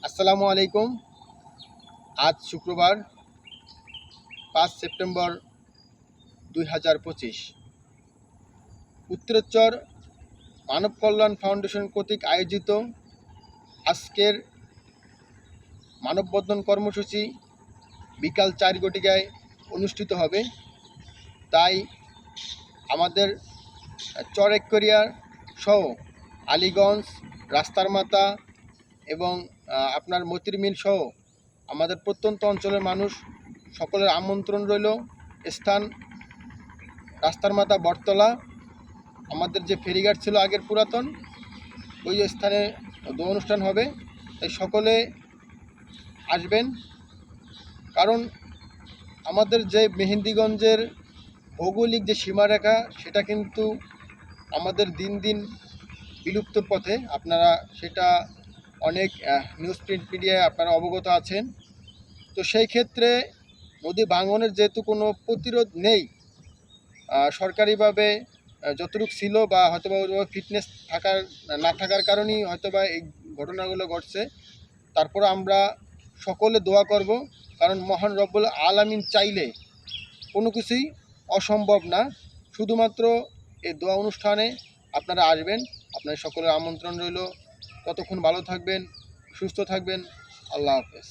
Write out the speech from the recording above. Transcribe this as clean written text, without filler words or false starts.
আসসালামু আলাইকুম। আজ শুক্রবার 5 সেপ্টেম্বর 2025 উত্তরোচ্চর মানব কল্যাণ ফাউন্ডেশন কর্তৃক আয়োজিত আজকের মানববন্ধন কর্মসূচি বিকাল 4 ঘটিকায় অনুষ্ঠিত হবে। তাই আমাদের চরেকরিয়া সহ আলীগঞ্জ, রাস্তার মাথা এবং আপনার মতির মিল সহ আমাদের প্রত্যন্ত অঞ্চলের মানুষ সকলের আমন্ত্রণ রইল। স্থান রাস্তার মাথা বটতলা, আমাদের যে ফেরিঘাট ছিল আগের পুরাতন, ওই স্থানে দোয়া অনুষ্ঠান হবে। তাই সকলে আসবেন, কারণ আমাদের যে মেহেন্দিগঞ্জের ভৌগোলিক যে সীমারেখা সেটা কিন্তু আমাদের দিন দিন বিলুপ্তর পথে। আপনারা সেটা অনেক নিউজ প্রিন্ট মিডিয়ায় আপনারা অবগত আছেন। তো সেই ক্ষেত্রে নদী ভাঙনের যেহেতু কোনো প্রতিরোধ নেই, সরকারিভাবে যতটুকু ছিল বা হয়তোবা ওইভাবে ফিটনেস না থাকার কারণেই হয়তোবা এই ঘটনাগুলো ঘটছে। তারপর আমরা সকলে দোয়া করব, কারণ মহান রব্বুল আলামিন চাইলে কোনো কিছুই অসম্ভব না। শুধুমাত্র এই দোয়া অনুষ্ঠানে আপনারা আসবেন, আপনাদের সকলের আমন্ত্রণ রইল। ততক্ষণ ভালো থাকবেন, সুস্থ থাকবেন। আল্লাহ হাফেজ।